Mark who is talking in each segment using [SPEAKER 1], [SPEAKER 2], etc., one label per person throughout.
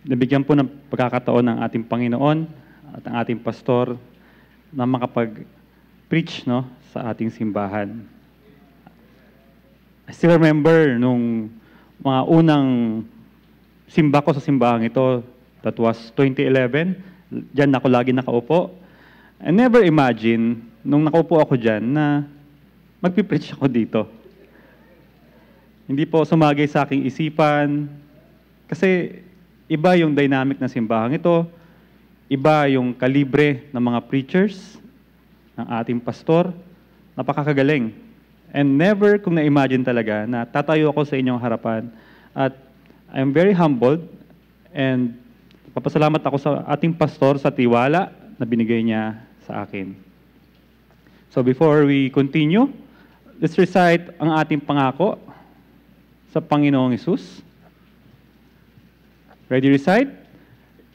[SPEAKER 1] Nabigyan po ng pagkakataon ng ating Panginoon at ang ating pastor na makapag-preach, no, sa ating simbahan. I still remember nung mga unang simba ko sa simbahang ito, that was 2011. Diyan ako lagi nakaupo. I never imagine nung nakaupo ako diyan na magpipreach ako dito. Hindi po sumagay sa aking isipan kasi iba yung dynamic ng simbahang ito, iba yung kalibre ng mga preachers, ng ating pastor, napakakagaling. And never kong na-imagine talaga na tatayo ako sa inyong harapan. At I'm very humbled and papasalamat ako sa ating pastor sa tiwala na binigay niya sa akin. So before we continue, let's recite ang ating pangako sa Panginoong Hesus. Ready recite?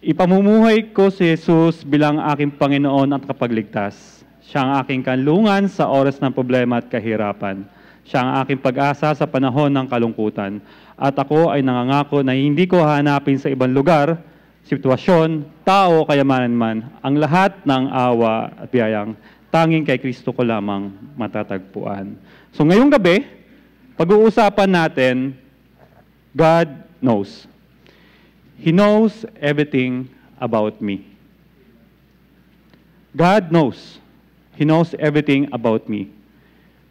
[SPEAKER 1] Ipamumuhay ko si Jesus bilang aking Panginoon at kapagligtas. Siya ang aking kanlungan sa oras ng problema at kahirapan. Siya ang aking pag-asa sa panahon ng kalungkutan. At ako ay nangangako na hindi ko hahanapin sa ibang lugar, sitwasyon, tao, kayamanan man, ang lahat ng awa at biyayang tanging kay Kristo ko lamang matatagpuan. So ngayong gabi, pag-uusapan natin, God knows. He knows everything about me. God knows. He knows everything about me.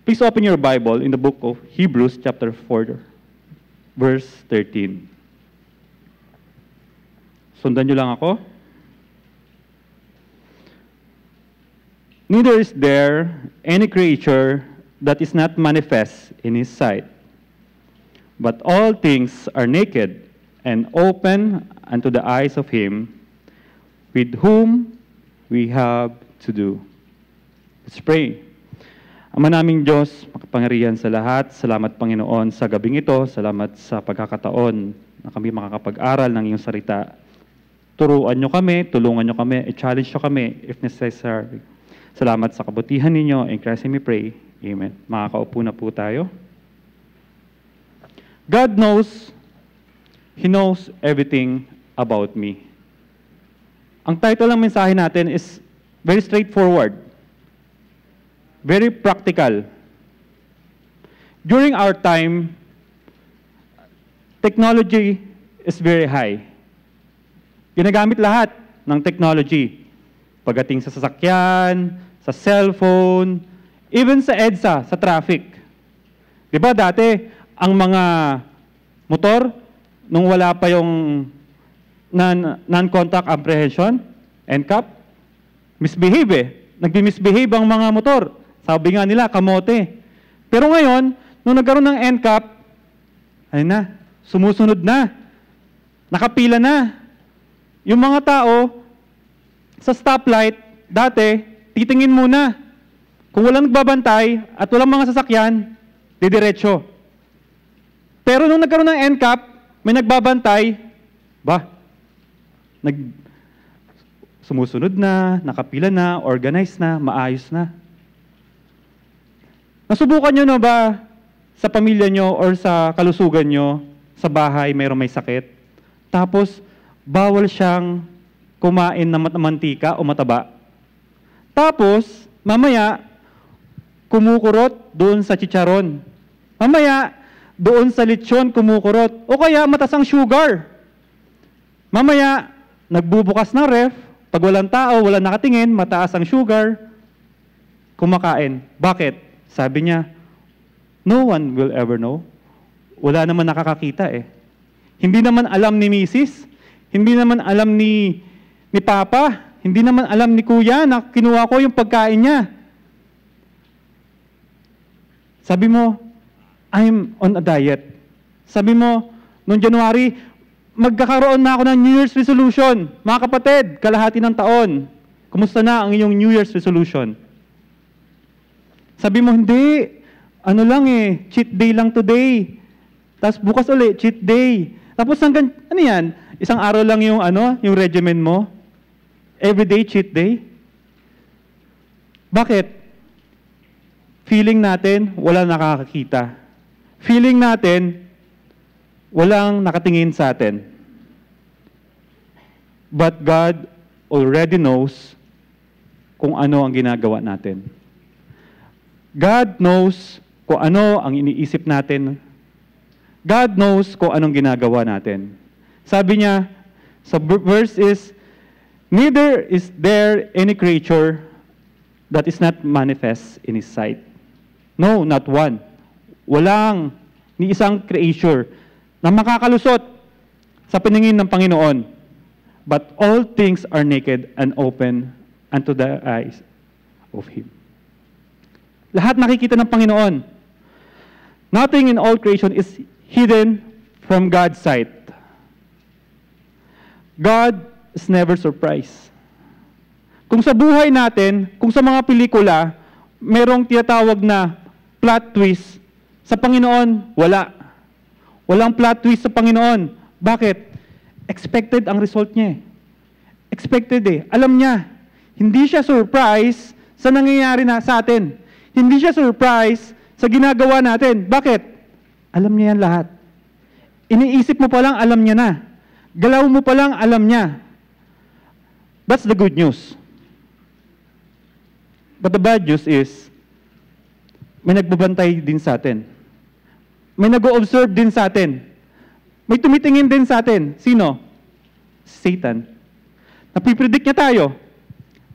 [SPEAKER 1] Please open your Bible in the book of Hebrews chapter 4, verse 13. Sundan nyo lang ako. Neither is there any creature that is not manifest in His sight, but all things are naked and open unto the eyes of Him with whom we have to do. Let's pray. Ama naming Diyos, makapangyarihan sa lahat, salamat Panginoon sa gabing ito, salamat sa pagkakataon na kami makakapag-aral ng iyong salita. Turuan nyo kami, tulungan nyo kami, i-challenge nyo kami if necessary. Salamat sa kabutihan ninyo. In Christ we pray. Amen. Makakaupo na po tayo. God knows, He knows everything about me. Ang title ng mensahe natin is very straightforward. Very practical. During our time, technology is very high. Ginagamit lahat ng technology. Pagdating sa sasakyan, sa cellphone, even sa EDSA, sa traffic. Diba dati, ang mga motor, nung wala pa yung non-contact apprehension, NCAP, misbehave eh. Nagbi-misbehave ang mga motor. Sabi nga nila, kamote. Pero ngayon, nung nagkaroon ng NCAP, ayun na, sumusunod na. Nakapila na. Yung mga tao, sa stoplight, dati, titingin muna. Kung walang nagbabantay at walang mga sasakyan, didiretso. Pero nung nagkaroon ng NCAP, may nagbabantay, sumusunod na, nakapila na, organized na, maayos na. Nasubukan nyo na ba sa pamilya nyo or sa kalusugan nyo, sa bahay mayroong may sakit, tapos bawal siyang kumain ng mantika o mataba. Tapos, mamaya, kumukurot doon sa chicharon. Mamaya, doon sa lechon kumukurot. O kaya mataas ang sugar. Mamaya, nagbubukas ng ref, pag walang tao, walang nakatingin, mataas ang sugar, kumakain. Bakit? Sabi niya, no one will ever know. Wala naman nakakakita eh. Hindi naman alam ni Mrs., hindi naman alam ni Papa, hindi naman alam ni Kuya na kinuha ko yung pagkain niya. Sabi mo, I'm on a diet. Sabi mo, noong January, magkakaroon na ako ng New Year's resolution. Mga kapatid, kalahati ng taon. Kumusta na ang iyong New Year's resolution? Sabi mo, hindi. Ano lang eh, cheat day lang today. Tapos bukas ulit, cheat day. Tapos hanggang, ano yan? Isang araw lang yung yung regimen mo? Everyday cheat day? Bakit? Feeling natin, wala nakakakita. Feeling natin, walang nakatingin sa atin. But God already knows kung ano ang ginagawa natin. God knows kung ano ang iniisip natin. God knows kung anong ginagawa natin. Sabi niya, sa verse is, neither is there any creature that is not manifest in His sight. No, not one. Walang ni isang creature na makakalusot sa paningin ng Panginoon. But all things are naked and open unto the eyes of Him. Lahat nakikita ng Panginoon. Nothing in all creation is hidden from God's sight. God is never surprised. Kung sa buhay natin, kung sa mga pelikula, merong tinatawag na plot twist, sa Panginoon, wala. Walang plot twist sa Panginoon. Bakit? Expected ang result niya. Expected eh. Alam niya. Hindi siya surprise sa nangyayari na sa atin. Hindi siya surprise sa ginagawa natin. Bakit? Alam niya yan lahat. Iniisip mo pa lang, alam niya na. Galaw mo pa lang, alam niya. That's the good news. But the bad news is, may nagbabantay din sa atin. May nag-o-observe din sa atin. May tumitingin din sa atin. Sino? Satan. Napipredict niya tayo.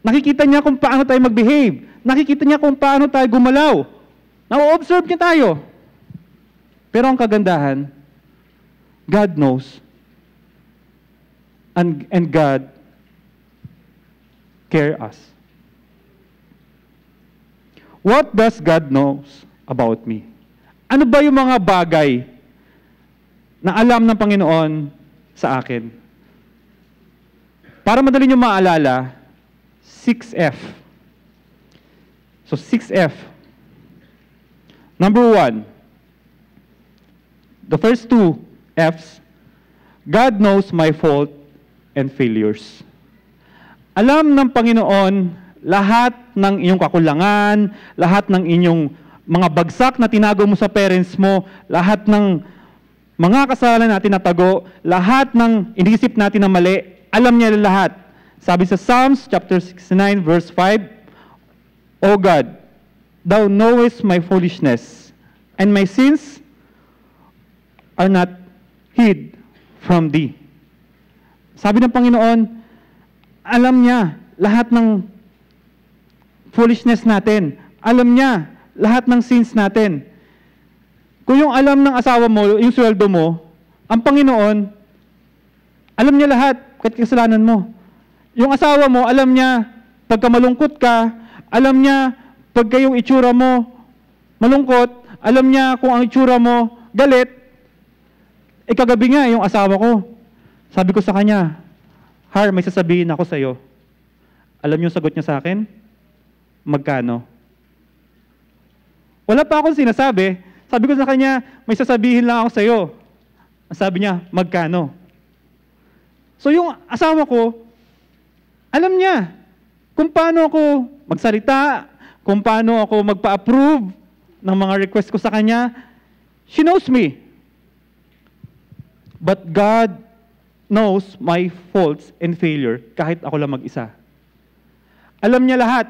[SPEAKER 1] Nakikita niya kung paano tayo mag-behave. Nakikita niya kung paano tayo gumalaw. Na-observe niya tayo. Pero ang kagandahan, God knows. And God care us. What does God knows about me? Ano ba yung mga bagay na alam ng Panginoon sa akin? Para madali nyo maalala, 6F. So 6F. Number 1, the first 2 F's, God knows my fault and failures. Alam ng Panginoon lahat ng inyong kakulangan, lahat ng inyong mga bagsak na tinago mo sa parents mo, lahat ng mga kasalanan natin na tago, lahat ng inisip natin na mali, alam niya lahat. Sabi sa Psalms chapter 69 verse 5, O God, Thou knowest my foolishness, and my sins are not hid from Thee. Sabi ng Panginoon, alam niya lahat ng foolishness natin. Alam niya lahat ng sins natin. Kung yung alam ng asawa mo, yung sweldo mo, ang Panginoon, alam niya lahat, kahit kasalanan mo. Yung asawa mo, alam niya, pagka malungkot ka, alam niya, pagka yung itsura mo, malungkot, alam niya kung ang itsura mo, galit. Kagabi nga, yung asawa ko, sabi ko sa kanya, Har, may sasabihin ako sa'yo. Alam niyo yung sagot niya sa akin? Magkano? Wala pa akong sinasabi. Sabi ko sa kanya, may sasabihin lang ako sa'yo. Sabi niya, magkano? So yung asawa ko, alam niya kung paano ako magsalita, kung paano ako magpa-approve ng mga request ko sa kanya. She knows me. But God knows my faults and failure kahit ako lang mag-isa. Alam niya lahat.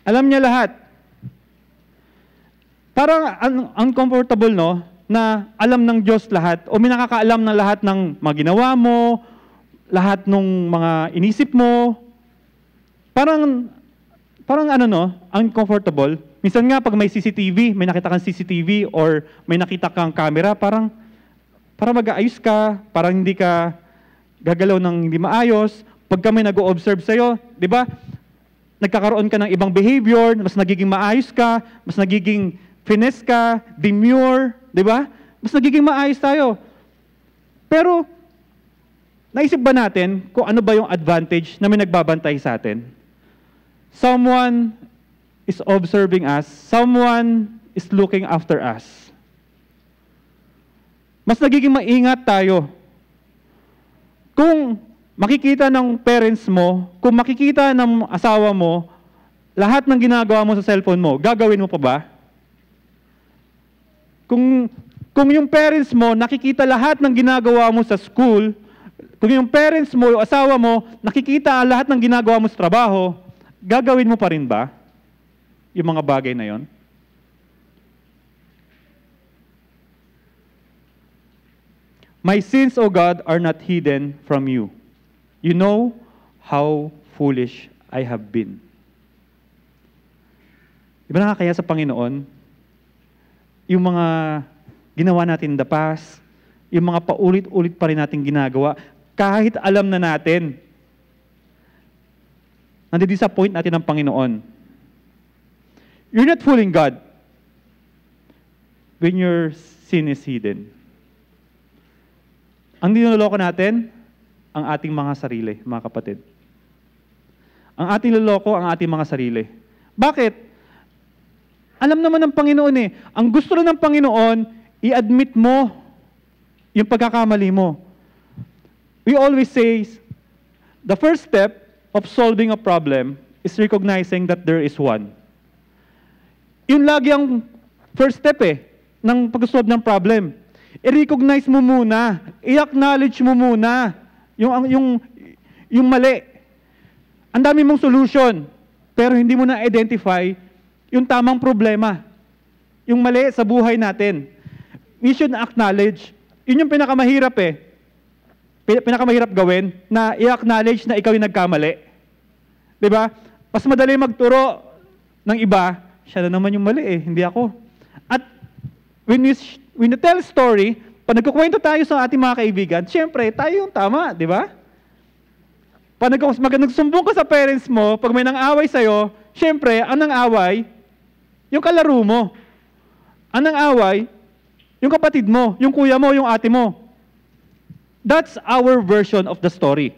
[SPEAKER 1] Alam niya lahat. Parang uncomfortable, no? Na alam ng Diyos lahat o may nakakaalam ng lahat ng mga ginawa mo, lahat ng mga inisip mo. Parang ano, no? Uncomfortable. Minsan nga pag may CCTV, may nakita kang CCTV or may nakita kang camera, parang para mag-aayos ka, parang hindi ka gagalaw ng hindi maayos. Pag may nag-o-observe sa'yo, di ba? Nagkakaroon ka ng ibang behavior, mas nagiging maayos ka, mas nagiging finesse ka, demure, di ba? Mas nagiging maayos tayo. Pero, naisip ba natin kung ano ba yung advantage na may nagbabantay sa atin? Someone is observing us, someone is looking after us. Mas nagiging maingat tayo. Kung makikita ng parents mo, kung makikita ng asawa mo, lahat ng ginagawa mo sa cellphone mo, gagawin mo pa ba? Kung yung parents mo, nakikita lahat ng ginagawa mo sa school, Kung yung parents mo, yung asawa mo, nakikita ang lahat ng ginagawa mo sa trabaho, gagawin mo pa rin ba yung mga bagay na yon? My sins, O God, are not hidden from you. You know how foolish I have been. Di ba nakakaya sa Panginoon? Yung mga ginawa natin in the past, yung mga paulit-ulit pa rin natin ginagawa, kahit alam na natin, nadi-disappoint natin ang Panginoon. You're not fooling God when your sin is hidden. Ang dinuloko natin, ang ating mga sarili, mga kapatid. Ang ating loloko, ang ating mga sarili. Bakit? Alam naman ng Panginoon eh. Ang gusto lang ng Panginoon, i-admit mo yung pagkakamali mo. We always say, the first step of solving a problem is recognizing that there is one. Yun lagi ang first step eh, ng pag-solve ng problem. I-recognize mo muna, i-acknowledge mo muna yung mali. Ang dami mong solution, pero hindi mo na-identify yung tamang problema. Yung mali sa buhay natin. We should acknowledge. Yun yung pinakamahirap eh. Pinakamahirap gawin na i-acknowledge na ikaw yung nagkamali. Diba? Mas madali magturo ng iba, siya na naman yung mali eh, hindi ako. At when you tell story, pag nagkukwento tayo sa ating mga kaibigan, siyempre, tayo yung tama, di ba? Pag nagsumbong ka sa parents mo, pag may nang-away sa'yo, siyempre, ang nang-away, yung kalaro mo. Ang nang-away, yung kapatid mo, yung kuya mo, yung ate mo. That's our version of the story.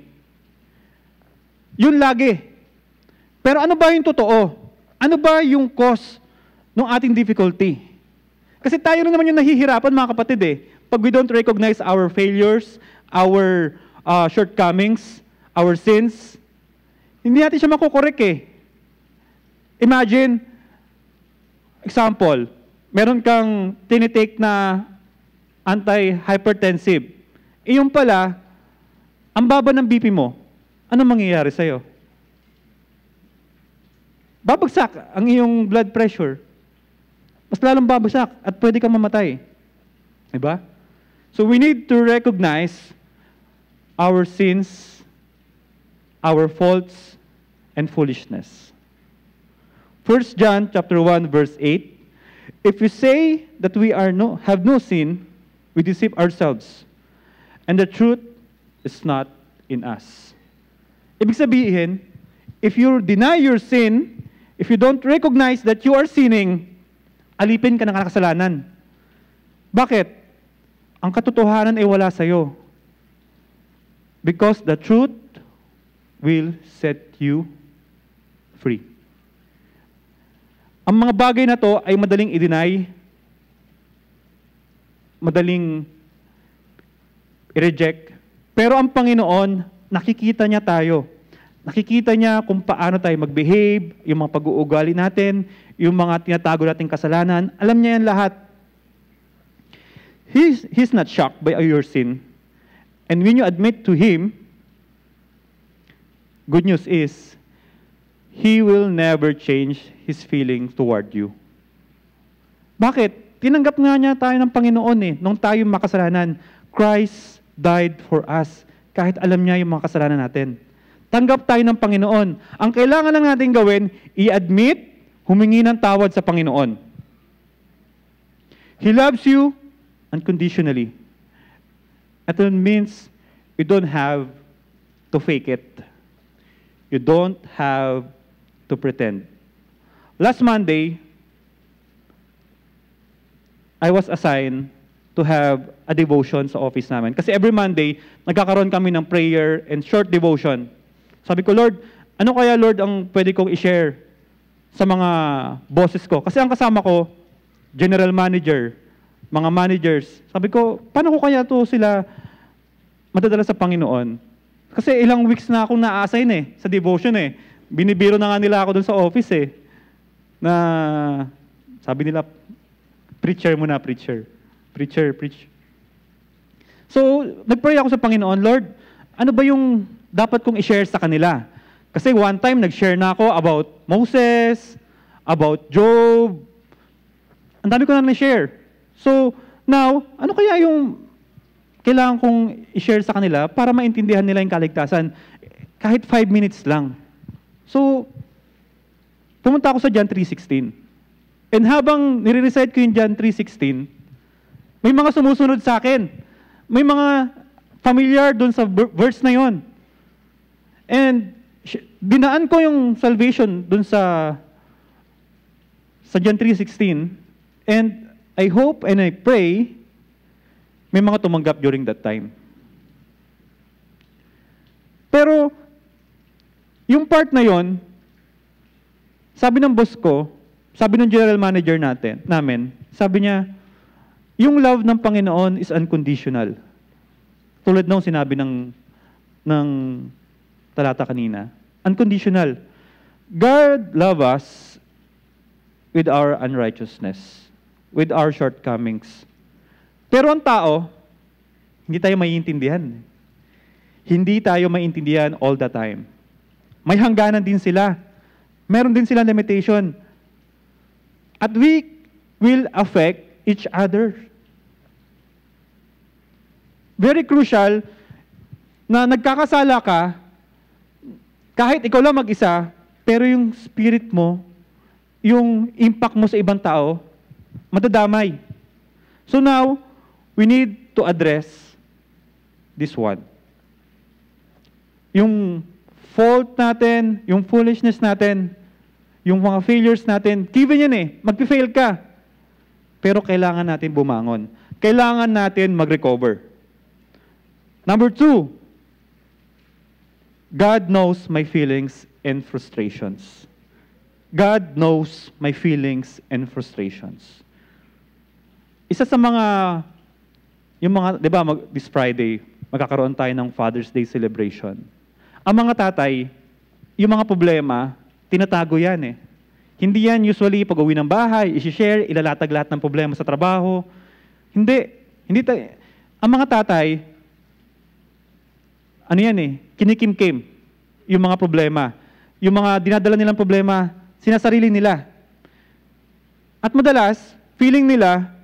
[SPEAKER 1] Yun lagi. Pero ano ba yung totoo? Ano ba yung cause ng ating difficulty? Kasi tayo rin naman yung nahihirapan, mga kapatid eh. Pag we don't recognize our failures, our shortcomings, our sins, hindi natin siya makukorek eh. Imagine, example, meron kang tinitake na anti-hypertensive. Yung pala, ang baba ng BP mo, anong mangyayari sa'yo? Babagsak ang iyong blood pressure. Mas lalong babagsak at pwede kang mamatay. Diba? So we need to recognize our sins, our faults, and foolishness. 1 John chapter 1, verse 8, if we say that we have no sin, we deceive ourselves, and the truth is not in us. Ibig sabihin, if you deny your sin, if you don't recognize that you are sinning, alipin ka ng kasalanan. Bakit? Ang katotohanan ay wala sa'yo. Because the truth will set you free. Ang mga bagay na to ay madaling i-deny, madaling i-reject, pero ang Panginoon, nakikita niya tayo. Nakikita niya kung paano tayo mag-behave, yung mga pag-uugali natin, yung mga tinatago nating kasalanan. Alam niya yan lahat. He's not shocked by your sin. And when you admit to Him, good news is, He will never change His feeling toward you. Bakit? Tinanggap nga niya tayo ng Panginoon eh, nung tayo makasalanan. Christ died for us, kahit alam niya yung mga kasalanan natin. Tanggap tayo ng Panginoon. Ang kailangan lang natin gawin, i-admit, humingi ng tawad sa Panginoon. He loves you unconditionally. That means you don't have to fake it. You don't have to pretend. Last Monday, I was assigned to have a devotion sa office namin. Kasi every Monday, nagkakaroon kami ng prayer and short devotion. Sabi ko, Lord, ano kaya Lord ang pwede kong i-share sa mga bosses ko? Kasi ang kasama ko, general manager, mga managers. Sabi ko, paano ko kaya to sila madadala sa Panginoon? Kasi ilang weeks na akong na-assign eh, sa devotion eh. Binibiro na nga nila ako dun sa office eh. Na sabi nila, preacher muna, preacher. Preacher, preach. So, nagpray ako sa Panginoon, Lord, ano ba yung dapat kong i-share sa kanila? Kasi one time, nag-share na ako about Moses, about Job. Ang dami ko na na-share. So, now, ano kaya yung kailangan kong i-share sa kanila para maintindihan nila yung kaligtasan? Kahit 5 minutes lang. So, pumunta ako sa John 3:16. And habang nire-recite ko yung John 3:16, may mga sumusunod sa akin. May mga familiar dun sa verse na yon. And dinaan ko yung salvation dun sa John 3:16. And I hope and I pray may mga tumanggap during that time. Pero yung part na yon, sabi ng boss ko, sabi ng general manager namin, sabi niya, yung love ng Panginoon is unconditional. Tulad ng sinabi ng talata kanina. Unconditional. God love us with our unrighteousness, with our shortcomings. Pero ang tao, hindi tayo maiintindihan. Hindi tayo maiintindihan all the time. May hangganan din sila. Meron din silang limitation. At we will affect each other. Very crucial na nagkakasala ka, kahit ikaw lang mag-isa, pero yung spirit mo, yung impact mo sa ibang tao, madadamay. So now, we need to address this one. Yung fault natin, yung foolishness natin, yung mga failures natin, given yan mag-fail ka. Pero kailangan natin bumangon. Kailangan natin mag-recover. Number 2, God knows my feelings and frustrations. God knows my feelings and frustrations. Isa sa mga, di ba, this Friday, magkakaroon tayo ng Father's Day celebration. Ang mga tatay, yung mga problema, tinatago yan Hindi yan usually pag-uwi ng bahay, isi-share, ilalatag lahat ng problema sa trabaho. Hindi. Ang mga tatay, kinikimkim yung mga problema. Yung mga dinadala nilang problema, sinasarili nila. At madalas, feeling nila,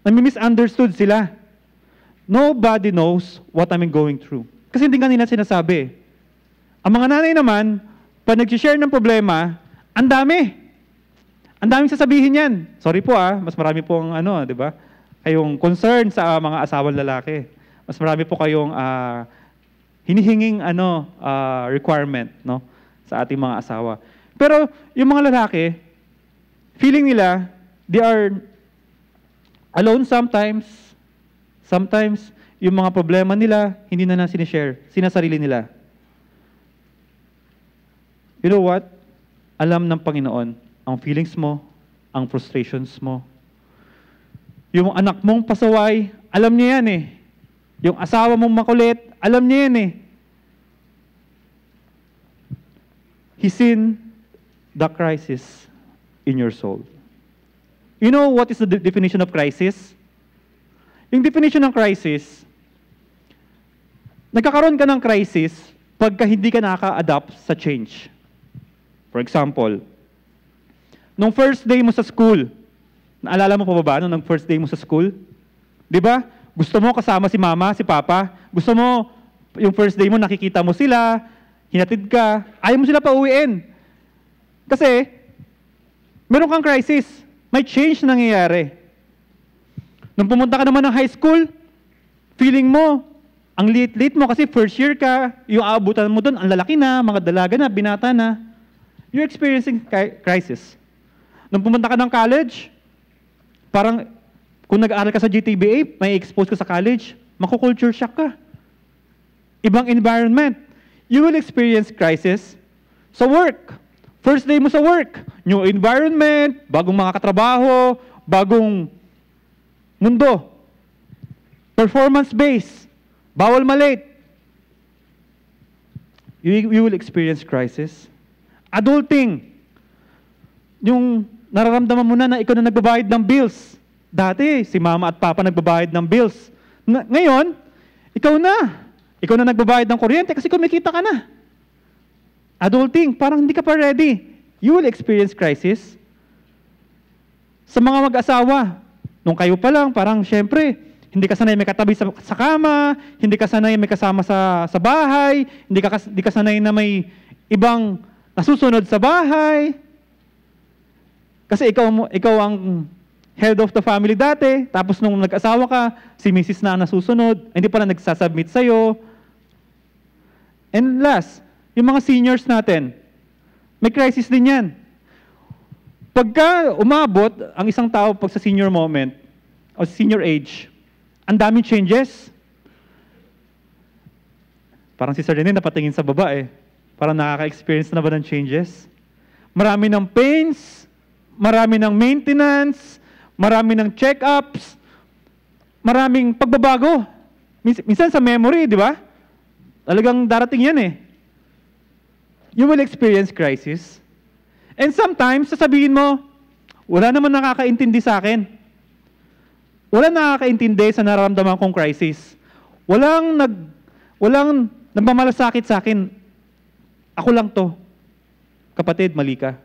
[SPEAKER 1] nami-misunderstood sila. Nobody knows what I'm going through. Kasi hindi nga nila sinasabi. Ang mga nanay naman, pag nag-share ng problema, ang dami. Ang daming sasabihin yan. Sorry po mas marami pong di ba? Kayong concern sa mga asawang lalaki. Mas marami po kayong hinihinging requirement sa ating mga asawa. Pero yung mga lalaki, feeling nila they are alone sometimes. Sometimes yung mga problema nila hindi na sinishare, sinasarili nila. You know what? Alam ng Panginoon ang feelings mo, ang frustrations mo. Yung anak mong pasaway, alam niya yan Yung asawa mong makulit, alam niya yan He's seen the crisis in your soul. You know what is the definition of crisis? Yung definition ng crisis, nagkakaroon ka ng crisis pagka hindi ka nakaka-adapt sa change. For example, nung first day mo sa school, naalala mo pa ba nung first day mo sa school? Di ba? Gusto mo kasama si mama, si papa. Gusto mo, yung first day mo, nakikita mo sila, hinatid ka, ayaw mo sila pauwiin. Kasi, meron kang crisis. May change nangyayari. Nung pumunta ka naman ng high school, feeling mo, ang liit-liit mo kasi first year ka, yung aabutan mo doon, ang lalaki na, mga dalaga na, binata na. You're experiencing crisis. Nung pumunta ka ng college, parang kung nag-aaral ka sa GTBA, may expose ka sa college, maku-culture shock ka. Ibang environment. You will experience crisis sa work. First day mo sa work, new environment, bagong mga katrabaho, bagong mundo. Performance-based. Bawal malate. You will experience crisis. Adulting. Yung nararamdaman mo na ikaw na nagbabayad ng bills. Dati, si mama at papa nagbabayad ng bills. Ngayon, ikaw na. Ikaw na nagbabayad ng kuryente kasi kumikita ka na. Adulting, parang hindi ka pa ready. You will experience crisis. Sa mga mag-asawa, nung kayo pa lang, parang syempre, hindi ka sanay may katabi sa kama, hindi ka sanay may kasama sa bahay, hindi ka sanay na may ibang nasusunod sa bahay. Kasi ikaw ang head of the family dati, tapos nung nag-asawa ka, si Mrs. na ang nasusunod, hindi pala nagsasubmit sa'yo. And last, yung mga seniors natin, may crisis din yan. Pagka umabot ang isang tao pag sa senior moment, o senior age, ang daming changes. Parang si Sir René napatingin sa baba eh. Parang nakaka-experience na ba ng changes? Marami ng pains, marami ng maintenance, marami ng check-ups, maraming pagbabago. Minsan sa memory, di ba? Talagang darating yan eh. You will experience crisis. And sometimes, sasabihin mo, wala naman nakakaintindi sa akin. Wala nakakaintindi sa nararamdaman kong crisis. Walang nagmamalasakit sa akin. Ako lang to. Kapatid, mali ka.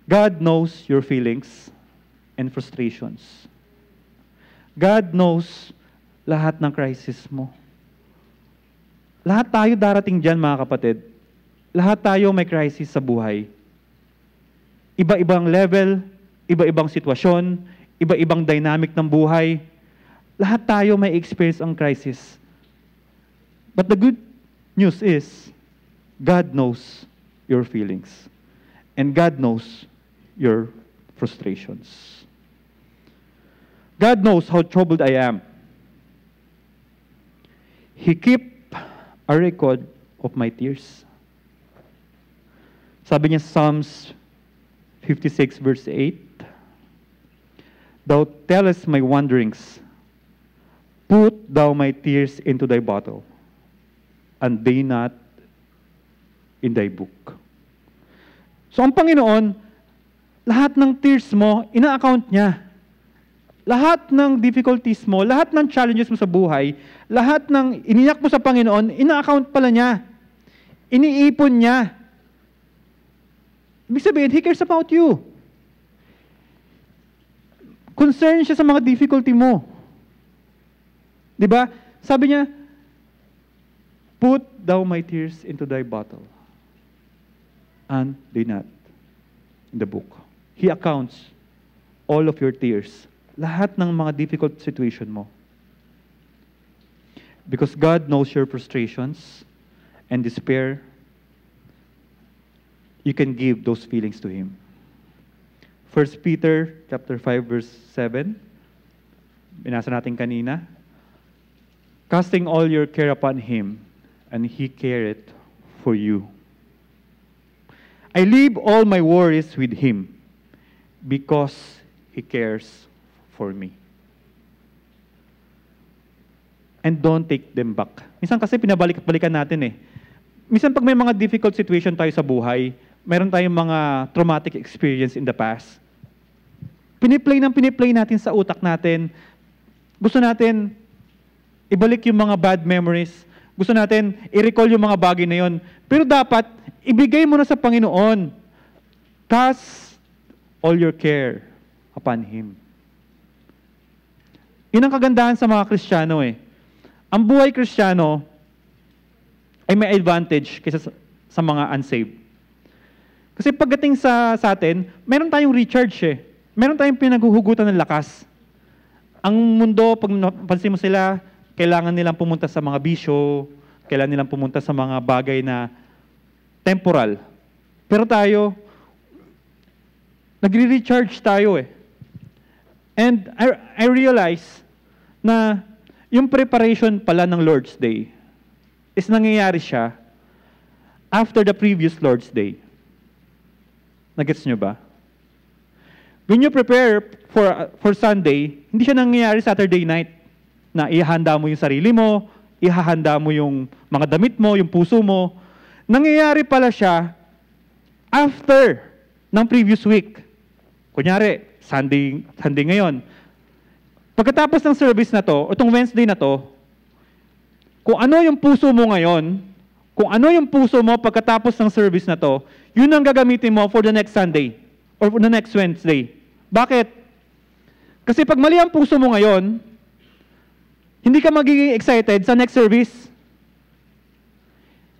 [SPEAKER 1] God knows your feelings and frustrations. God knows lahat ng crisis mo. Lahat tayo darating dyan, mga kapatid. Lahat tayo may crisis sa buhay. Iba-ibang level, iba-ibang sitwasyon, iba-ibang dynamic ng buhay. Lahat tayo may experience ang crisis. But the good news is, God knows your feelings. And God knows your frustrations. God knows how troubled I am. He keep a record of my tears. Sabi niya sa Psalms 56 verse 8, Thou tellest my wanderings, put thou my tears into thy bottle, and they not in thy book. So ang Panginoon, lahat ng tears mo, ina-account niya. Lahat ng difficulties mo, lahat ng challenges mo sa buhay, lahat ng iniyak mo sa Panginoon, ina-account pala niya. Iniipon niya. Ibig sabihin, He cares about you. Concerned siya sa mga difficulty mo. Diba? Sabi niya, put thou my tears into thy bottle, and they not in the book. He accounts all of your tears. Lahat ng mga difficult situation mo. Because God knows your frustrations and despair, you can give those feelings to Him. 1 Peter chapter 5 verse 7, binasa natin kanina, casting all your care upon Him, and He careth for you. I leave all my worries with Him, because He cares for me. And don't take them back. Minsan kasi pinabalik-balikan natin eh. Minsan pag may mga difficult situation tayo sa buhay, meron tayong mga traumatic experience in the past, piniplay natin sa utak natin. Gusto natin ibalik yung mga bad memories. Gusto natin i-recall yung mga bagay na yon. Pero dapat, ibigay mo na sa Panginoon. Cast all your care upon Him. Yun ang kagandahan sa mga Kristiyano eh. Ang buhay Kristiyano ay may advantage kaysa sa mga unsaved. Kasi pagdating sa atin, meron tayong recharge eh. Meron tayong pinaghuhugutan ng lakas. Ang mundo, pag napansin mo sila, kailangan nilang pumunta sa mga bisyo, kailangan nilang pumunta sa mga bagay na temporal. Pero tayo, nagre-recharge tayo eh. And I realize na yung preparation pala ng Lord's Day is nangyayari siya after the previous Lord's Day. Nagets nyo ba? When you prepare for Sunday, hindi siya nangyayari Saturday night na ihahanda mo yung sarili mo, ihahanda mo yung mga damit mo, yung puso mo. Nangyayari pala siya after ng previous week. Kunyari, Sunday ngayon. Pagkatapos ng service na to, o itong Wednesday na to, kung ano yung puso mo ngayon, kung ano yung puso mo pagkatapos ng service na to, yun ang gagamitin mo for the next Sunday or for the next Wednesday. Bakit? Kasi pag mali ang puso mo ngayon, hindi ka magiging excited sa next service.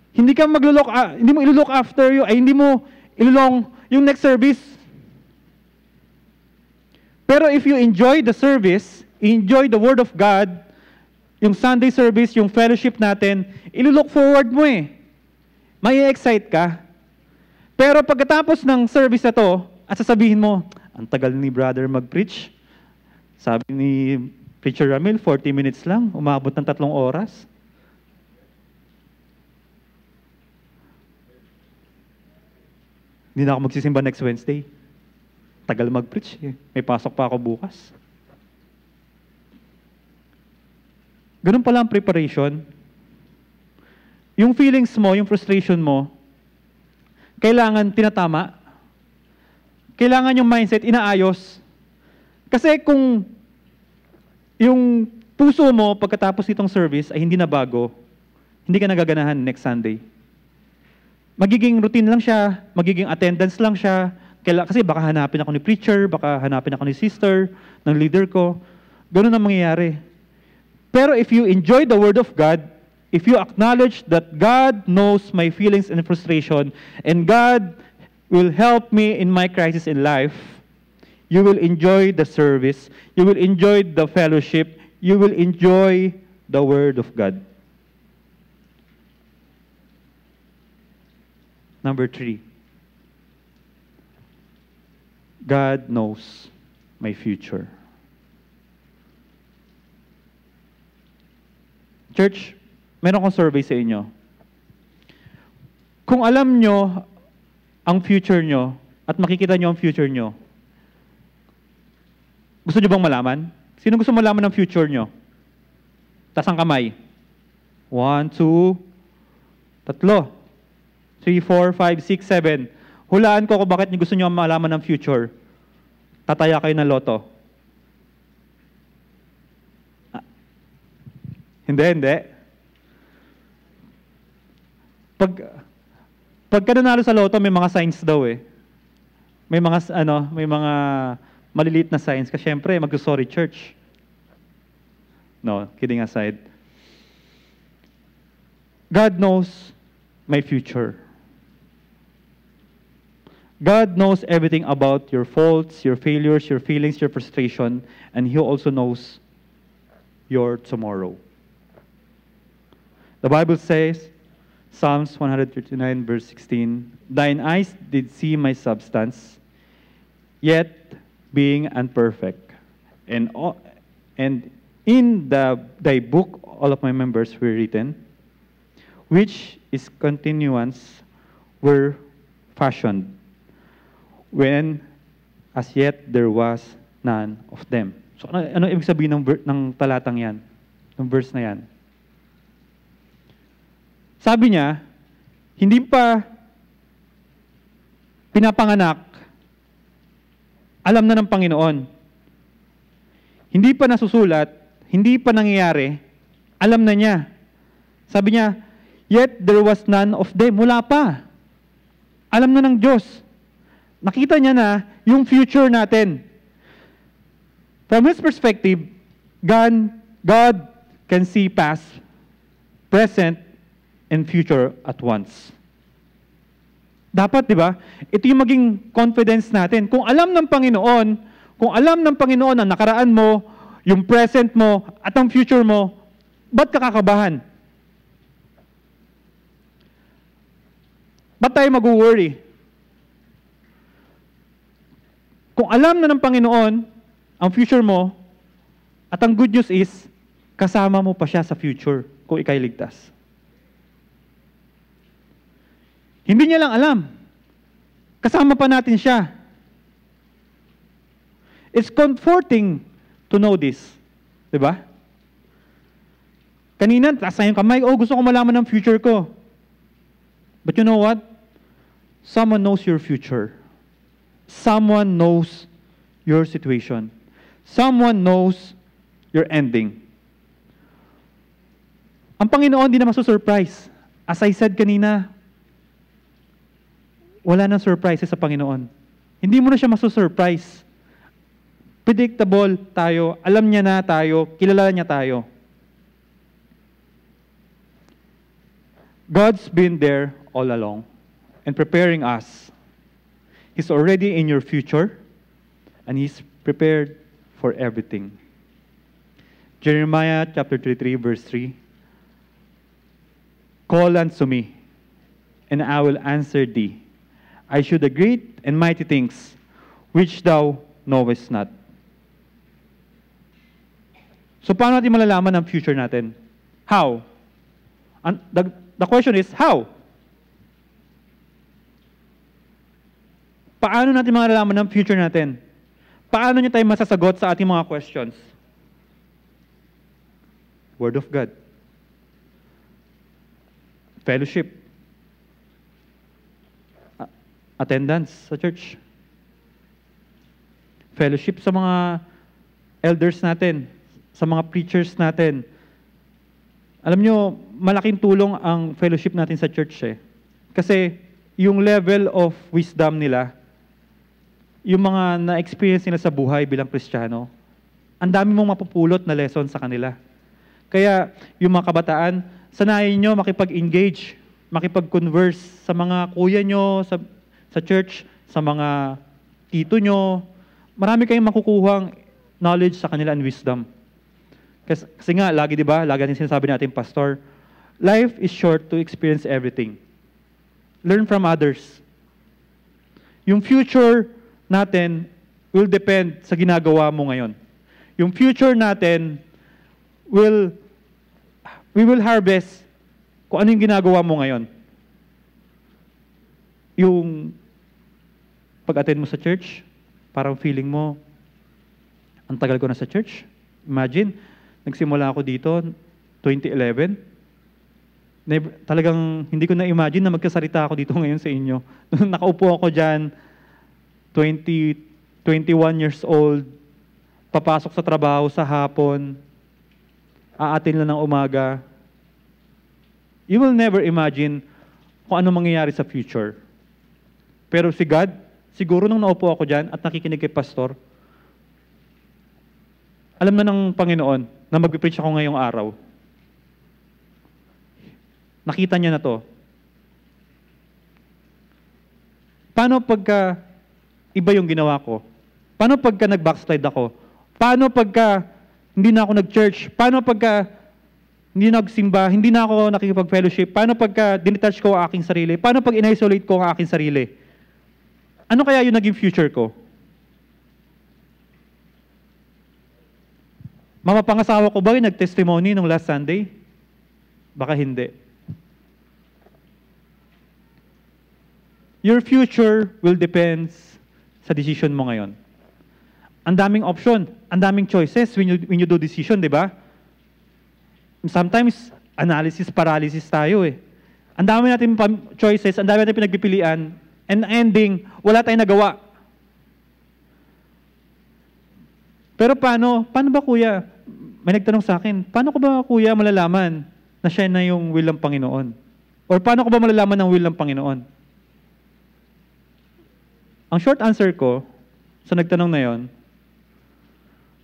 [SPEAKER 1] Hindi mo ilo-look after hindi mo ilulong yung next service. Pero if you enjoy the service, enjoy the Word of God, yung Sunday service, yung fellowship natin, ilo-look forward mo eh. May excite ka. Pero pagkatapos ng service na to, at sasabihin mo, ang tagal ni brother mag-preach. Sabi ni Preacher Ramil, 40 minutes lang, umabot ng 3 oras. Hindi na ako magsisimba next Wednesday. Tagal mag-preach eh. May pasok pa ako bukas. Ganun pala ang preparation. Yung feelings mo, yung frustration mo, kailangan tinatama. Kailangan yung mindset inaayos. Kasi kung yung puso mo pagkatapos nitong service ay hindi na bago, hindi ka nagaganahan next Sunday. Magiging routine lang siya, magiging attendance lang siya, kasi baka hanapin ako ni preacher, baka hanapin ako ni sister, ng leader ko. Ganun ang mangyayari. Pero if you enjoy the Word of God, if you acknowledge that God knows my feelings and frustration, and God will help me in my crisis in life, you will enjoy the service, you will enjoy the fellowship, you will enjoy the Word of God. Number 3, God knows my future. Church, meron akong survey sa inyo. Kung alam nyo ang future nyo at makikita nyo ang future nyo, gusto nyo bang malaman? Sino gusto malaman ng future nyo? Taas ang kamay. 1, 2, 3, 4, 5, 6, 7. Hulaan ko kung bakit gusto nyo malaman ng future. Tataya kayo ng loto. Hindi. Pagka nanalo sa loto, may mga signs daw eh. May mga maliliit na signs. Kasi syempre, mag-sorry church. No, kidding aside. God knows my future. God knows everything about your faults, your failures, your feelings, your frustration, and He also knows your tomorrow. The Bible says, Psalms 139 verse 16, Thine eyes did see my substance, yet being unperfect. And in thy book all of my members were written, which is continuance were fashioned, when as yet there was none of them. So ano ibig sabihin ng talatang yan? Ng verse na yan? Sabi niya, hindi pa pinapanganak, alam na ng Panginoon. Hindi pa nasusulat, hindi pa nangyayari, alam na niya. Sabi niya, yet there was none of them. Wala pa. Alam na ng Diyos. Nakita niya na yung future natin. From His perspective, God can see past, present, and future at once. Dapat, di ba? Ito yung maging confidence natin. Kung alam ng Panginoon ang nakaraan mo, yung present mo, at ang future mo, ba't ka kakabahan? Ba't tayo mag-worry? Kung alam na ng Panginoon ang future mo, at ang good news is, kasama mo pa siya sa future kung ika'y ligtas. Hindi niya lang alam. Kasama pa natin siya. It's comforting to know this. Diba? Kanina, taas na yung kamay, gusto ko malaman ng future ko. But you know what? Someone knows your future. Someone knows your situation. Someone knows your ending. Ang Panginoon di na masusurprise. As I said kanina, wala nang surprises sa Panginoon. Hindi mo na siya masusurprise. Predictable tayo, alam niya na tayo, kilala niya tayo. God's been there all along and preparing us. He's already in your future and He's prepared for everything. Jeremiah chapter 33 verse 3. Call unto me, and I will answer thee. I show the great and mighty things which thou knowest not. So paano natin malalaman ang future natin? How? The question is, how? Paano natin malalaman ang future natin? Paano niyo tayo masasagot sa ating mga questions? Word of God. Fellowship. Attendance sa church. Fellowship sa mga elders natin, sa mga preachers natin. Alam nyo, malaking tulong ang fellowship natin sa church eh. Kasi yung level of wisdom nila, yung mga na-experience nila sa buhay bilang Kristiyano, ang dami mong mapupulot na lesson sa kanila. Kaya yung mga kabataan, sanayin nyo makipag-engage, makipag-converse sa mga kuya nyo, sa church, sa mga tito nyo. Marami kayong makukuhang knowledge sa kanila and wisdom. Kasi nga, lagi diba, lagi natin sinasabi natin, Pastor, life is short to experience everything. Learn from others. Yung future natin will depend sa ginagawa mo ngayon. Yung future natin we will harvest kung ano yung ginagawa mo ngayon. Yung pag-attend mo sa church, parang feeling mo, ang tagal ko na sa church. Imagine, nagsimula ako dito, 2011. Talagang hindi ko na-imagine na magkasalita ako dito ngayon sa inyo. Nakaupo ako dyan, 21 years old, papasok sa trabaho sa hapon, aatin lang ng umaga. You will never imagine kung ano mangyayari sa future. Pero si God, siguro nung naupo ako dyan at nakikinig kay Pastor, alam na ng Panginoon na mag-preach ako ngayong araw. Nakita niya na to. Paano pagka iba yung ginawa ko? Paano pagka nag-backslide ako? Paano pagka hindi na ako nag-church? Paano pagka hindi nagsimba? Hindi na ako nakikipag-fellowship? Paano pagka dinetouch ko ang aking sarili? Paano pag in-isolate ko ang aking sarili? Ano kaya yung naging future ko? Mamapangasawa ko ba yung nag-testimony nung last Sunday? Baka hindi. Your future will depend sa decision mo ngayon. Ang daming option, ang daming choices when you do decision, di ba? Sometimes, analysis paralysis tayo eh. Ang dami natin choices, ang dami natin pinagpipilian, and ending, wala tayong nagawa. Pero paano ba kuya? May nagtanong sa akin, paano ko ba kuya malalaman na siya na yung will ng Panginoon? Or paano ko ba malalaman ng will ng Panginoon? Ang short answer ko sa nagtanong na yon,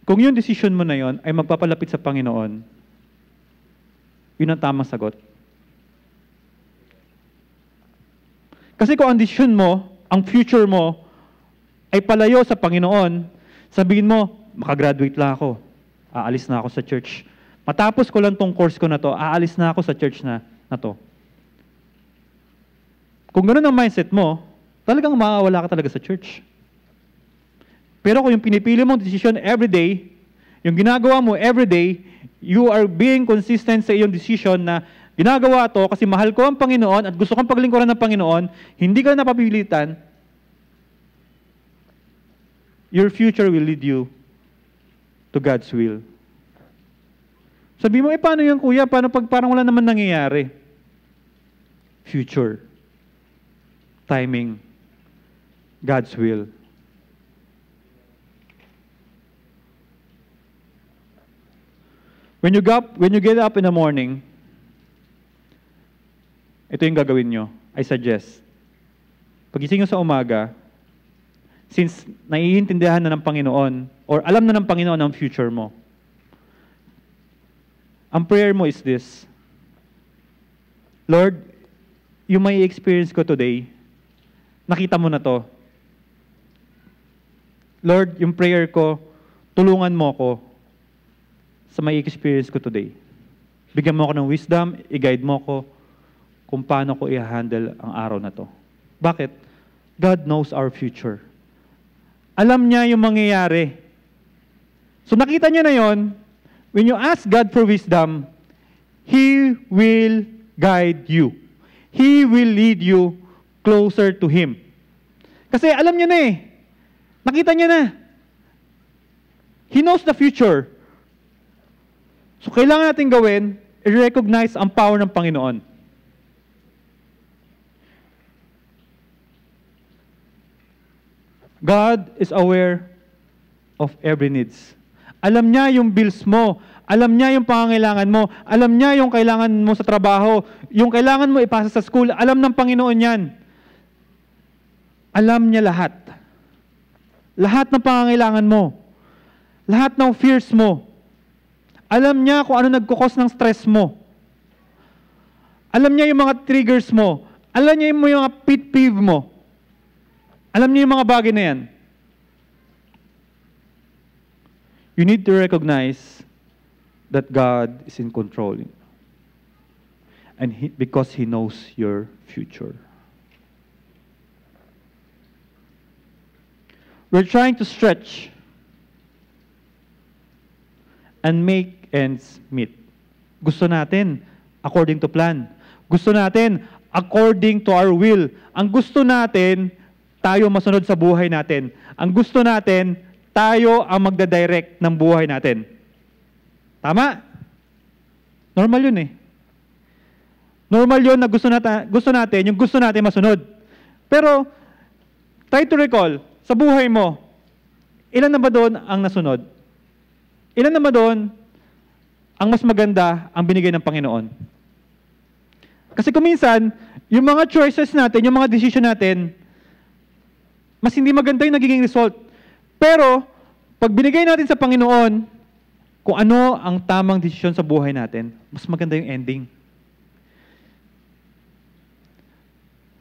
[SPEAKER 1] kung yung decision mo na yon ay magpapalapit sa Panginoon, yun ang tamang sagot. Kasi kung ang decision mo, ang future mo, ay palayo sa Panginoon, sabihin mo, makagraduate lang ako, aalis na ako sa church. Matapos ko lang tong course ko na to, aalis na ako sa church na to. Kung ganun ang mindset mo, talagang mawawala ka talaga sa church. Pero kung yung pinipili mong decision everyday, yung ginagawa mo everyday, you are being consistent sa iyong decision na ginagawa to kasi mahal ko ang Panginoon at gusto kong paglingkuran ng Panginoon, hindi ka napapilitan, your future will lead you to God's will. Sabi mo, paano yan kuya? Paano pag parang wala naman nangyayari? Future. Timing. God's will. When you get up in the morning, ito yung gagawin nyo. I suggest. Pagising nyo sa umaga, since naiintindihan na ng Panginoon, or alam na ng Panginoon ang future mo, ang prayer mo is this: Lord, yung may experience ko today, nakita mo na to. Lord, yung prayer ko, tulungan mo ko sa may experience ko today. Bigyan mo ako ng wisdom, i-guide mo ko kung paano ko i-handle ang araw na to. Bakit? God knows our future. Alam niya yung mangyayari. So nakita niya na yon. When you ask God for wisdom, He will guide you. He will lead you closer to Him. Kasi alam niya na eh. Nakita niya na. He knows the future. So kailangan natin gawin, i-recognize ang power ng Panginoon. God is aware of every needs. Alam niya yung bills mo. Alam niya yung pangangailangan mo. Alam niya yung kailangan mo sa trabaho. Yung kailangan mo ipasa sa school. Alam ng Panginoon yan. Alam niya lahat. Lahat ng pangangailangan mo. Lahat ng fears mo. Alam niya kung ano nagkukos ng stress mo. Alam niya yung mga triggers mo. Alam niya yung mga pet peeve mo. Alam niya yung mga bagay na yan. You need to recognize that God is in control. And because He knows your future. We're trying to stretch and make ends meet. Gusto natin according to plan. Gusto natin according to our will. Ang gusto natin, tayo masunod sa buhay natin. Ang gusto natin, tayo ang magdadirect ng buhay natin. Tama? Normal yun eh. Normal yun na gusto natin, yung gusto natin masunod. Pero, try to recall, sa buhay mo, ilan na ba doon ang nasunod? Ilan na ba doon ang mas maganda ang binigay ng Panginoon? Kasi kung minsan, yung mga choices natin, yung mga decision natin, mas hindi maganda yung nagiging result. Pero, pag binigay natin sa Panginoon, kung ano ang tamang desisyon sa buhay natin, mas maganda yung ending.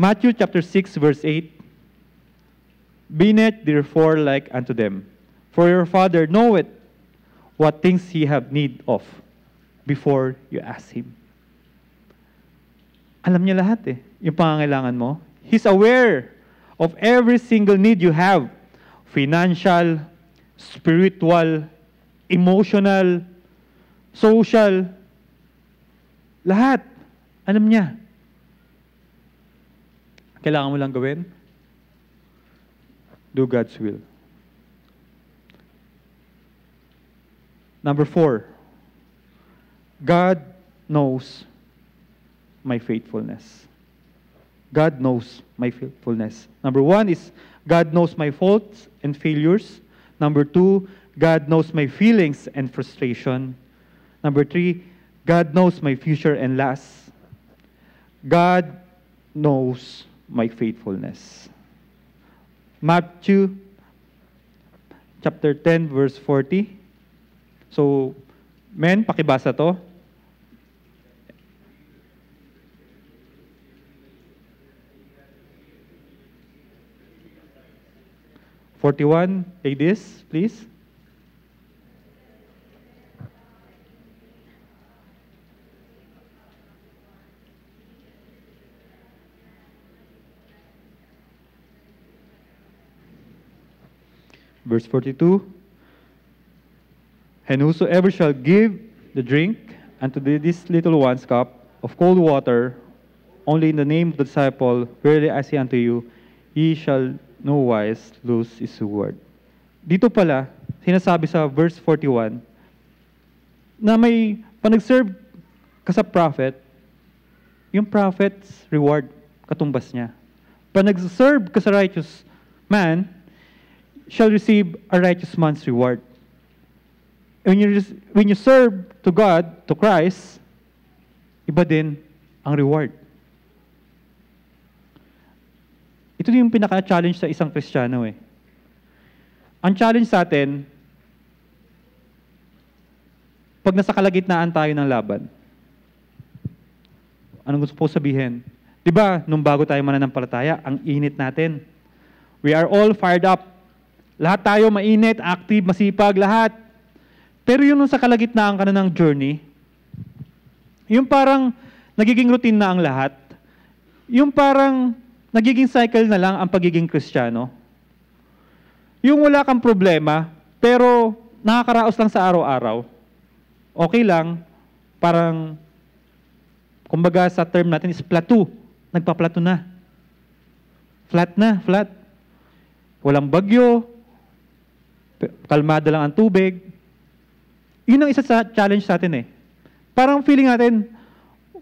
[SPEAKER 1] Matthew chapter 6 verse 8, Be not therefore like unto them, for your Father knoweth what things ye have need of before you ask Him. Alam niya lahat eh, yung pangangailangan mo. He's aware of every single need you have. Financial, spiritual, emotional, social, lahat. Alam niya. Kailangan mo lang gawin? Do God's will. Number 4, God knows my faithfulness. God knows my faithfulness. Number 1 is, God knows my faults and failures. Number 2, God knows my feelings and frustration. Number 3, God knows my future and last. God knows my faithfulness. Matthew chapter 10 verse 40. So, men, pakibasa to. Take this, please. Verse 42, And whosoever shall give the drink unto this little one's cup of cold water, only in the name of the disciple, verily I say unto you, he shall no wise lose his reward. Dito pala, sinasabi sa verse 41, na may panag-serve ka sa prophet, yung prophet's reward, katumbas niya. Panag-serve ka sa righteous man, shall receive a righteous man's reward. When you serve to God, to Christ, iba din ang reward. Ito yung pinaka-challenge sa isang Kristiyano eh. Ang challenge sa atin, pag nasa kalagitnaan tayo ng laban, anong gusto po sabihin? Diba, nung bago tayo mananampalataya, ang init natin. We are all fired up. Lahat tayo mainit, active, masipag, lahat. Pero yun nung sa kalagitnaan ka na ng journey, yung parang nagiging routine na ang lahat, yung parang nagiging cycle na lang ang pagiging Kristiyano. Yung wala kang problema, pero nakakaraos lang sa araw-araw, okay lang, parang, kumbaga sa term natin is plateau. Nagpa-plateau na. Flat na, flat. Walang bagyo, kalmado lang ang tubig. Yun ang isa sa challenge sa atin eh. Parang feeling natin,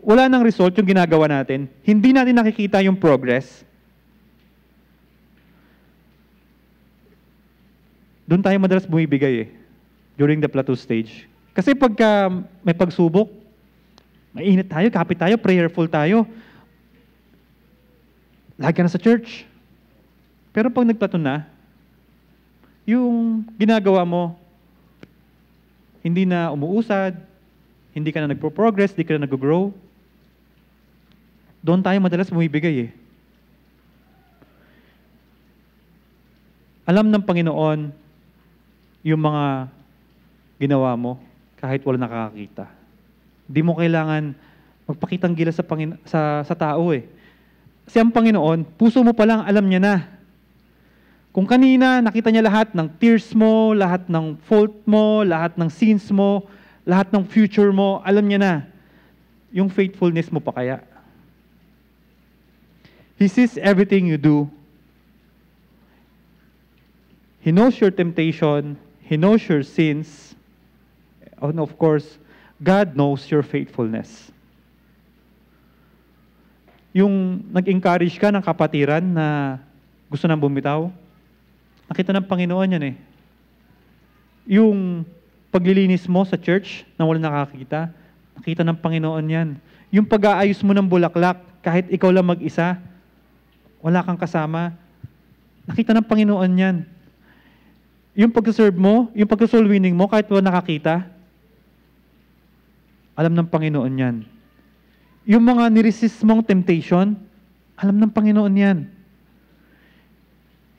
[SPEAKER 1] wala nang result yung ginagawa natin. Hindi natin nakikita yung progress. Doon tayo madalas bumibigay eh, during the plateau stage. Kasi pagka may pagsubok, mainit tayo, kapit tayo, prayerful tayo. Lagi ka na sa church. Pero pag nagplateau na, yung ginagawa mo, hindi na umuusad, hindi ka na nagpo-progress, hindi ka na nag-grow. Doon tayo madalas bumibigay eh. Alam ng Panginoon yung mga ginawa mo kahit wala nakakakita. Hindi mo kailangan magpakitang gilas sa tao eh. Kasi ang Panginoon, puso mo pa lang alam niya na. Kung kanina nakita niya lahat ng tears mo, lahat ng fault mo, lahat ng sins mo, lahat ng future mo, alam niya na. Yung faithfulness mo pa kaya. He sees everything you do. He knows your temptation. He knows your sins. And of course, God knows your faithfulness. Yung nag-encourage ka ng kapatiran na gusto nang bumitaw, nakita ng Panginoon yan eh. Yung paglilinis mo sa church na wala nakakita, nakita ng Panginoon yan. Yung pag-aayos mo ng bulaklak, kahit ikaw lang mag-isa, wala kang kasama, nakita ng Panginoon yan. Yung pag-serve mo, yung pag-soul winning mo, kahit wala nakakita, alam ng Panginoon yan. Yung mga niresist mong temptation, alam ng Panginoon yan.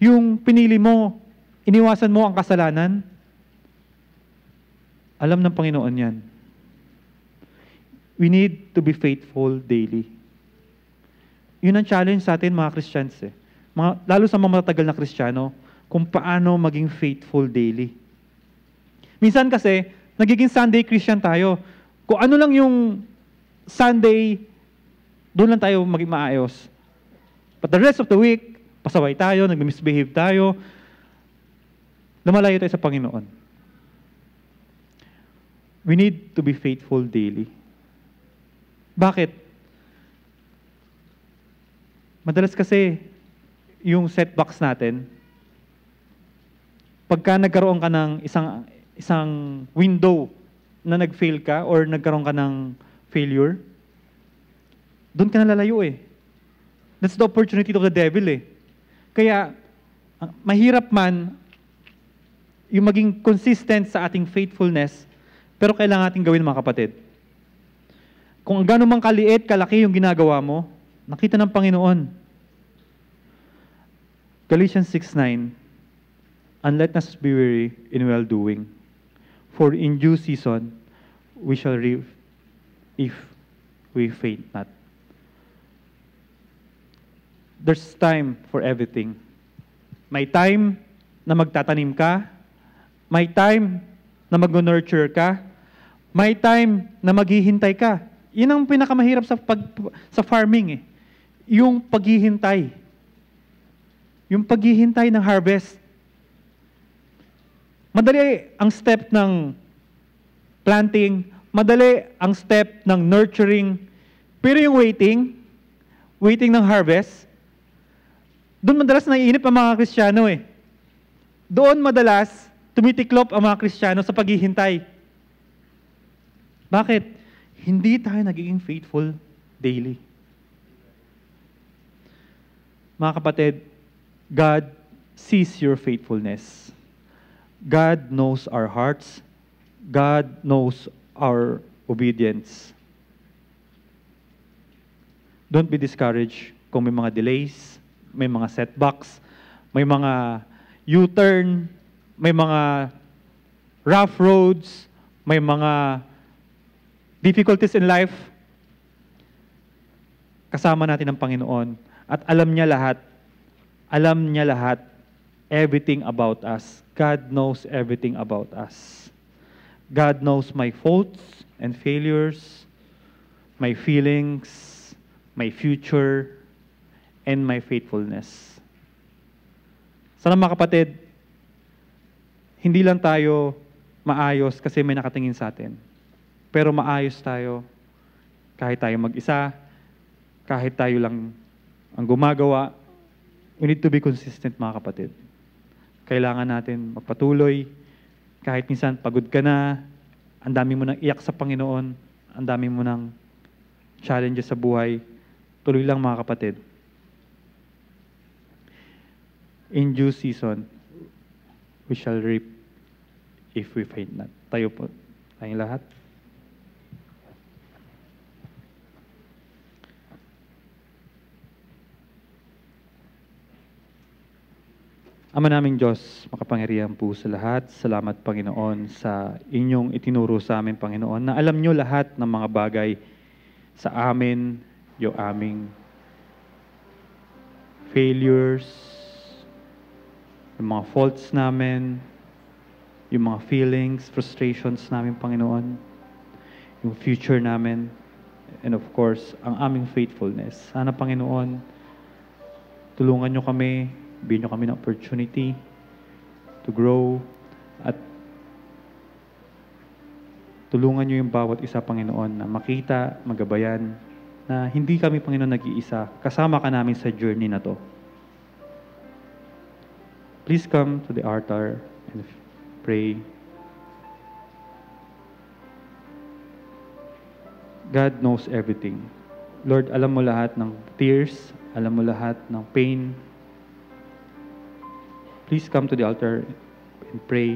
[SPEAKER 1] Yung pinili mo, iniwasan mo ang kasalanan, alam ng Panginoon yan. We need to be faithful daily. Yun ang challenge sa atin mga Christians eh. Lalo sa mga matatagal na Kristiyano, kung paano maging faithful daily. Minsan kasi, nagiging Sunday Christian tayo. Kung ano lang yung Sunday, doon lang tayo maging maayos. But the rest of the week, pasaway tayo, nag-misbehave tayo, lumalayo tayo sa Panginoon. We need to be faithful daily. Bakit? Madalas kasi, yung setbacks natin, pagka nagkaroon ka ng isang window na nag-fail ka or nagkaroon ka ng failure, doon ka nalalayo eh. That's the opportunity of the devil eh. Kaya, mahirap man yung maging consistent sa ating faithfulness, pero kailangan natin gawin mga kapatid. Kung gano'n mang kaliit, kalaki yung ginagawa mo, nakita ng Panginoon. Galatians 6:9, and let us be weary in well-doing, for in due season we shall reap if we faint not. There's time for everything. May time na magtatanim ka, may time na mag-nurture ka, may time na maghihintay ka. Yun ang pinakamahirap sa farming eh. Yung paghihintay. Yung paghihintay ng harvest. Madali ang step ng planting, madali ang step ng nurturing, pero yung waiting ng harvest, doon madalas naiinip ang mga Kristiyano eh. Doon madalas tumitiklop ang mga Kristiyano sa paghihintay. Bakit? Hindi tayo nagiging faithful daily. Mga kapatid, God sees your faithfulness. God knows our hearts. God knows our obedience. Don't be discouraged kung may mga delays, may mga setbacks, may mga U-turn, may mga rough roads, may mga difficulties in life. Kasama natin ang Panginoon at alam niya lahat. Alam niya lahat. Everything about us. God knows everything about us. God knows my faults and failures, my feelings, my future, and my faithfulness. Sana mga kapatid, hindi lang tayo maayos kasi may nakatingin sa atin. Pero maayos tayo kahit tayo mag-isa, kahit tayo lang ang gumagawa. We need to be consistent, mga kapatid. Kailangan natin magpatuloy. Kahit minsan pagod ka na, ang dami mo nang iyak sa Panginoon, ang dami mo nang challenges sa buhay, tuloy lang, mga kapatid. In due season, we shall reap if we faint not. Tayo po, tayong lahat. Ama naming Diyos, makapangyarihan po sa lahat. Salamat, Panginoon, sa inyong itinuro sa amin, Panginoon, na alam nyo lahat ng mga bagay sa amin, yung aming failures, yung mga faults namin, yung mga feelings, frustrations namin, Panginoon, yung future namin, and of course, ang aming faithfulness. Sana, Panginoon, tulungan nyo kami, bigyan nyo kami ng opportunity to grow at tulungan nyo yung bawat isa, Panginoon, na makita, magabayan, na hindi kami, Panginoon, nag-iisa. Kasama ka namin sa journey na to. Please come to the altar and pray. God knows everything. Lord, alam mo lahat ng tears, alam mo lahat ng pain. Please come to the altar and pray.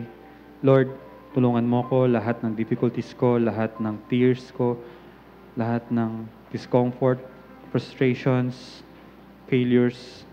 [SPEAKER 1] Lord, tulungan mo ko lahat ng difficulties ko, lahat ng tears ko, lahat ng discomfort, frustrations, failures.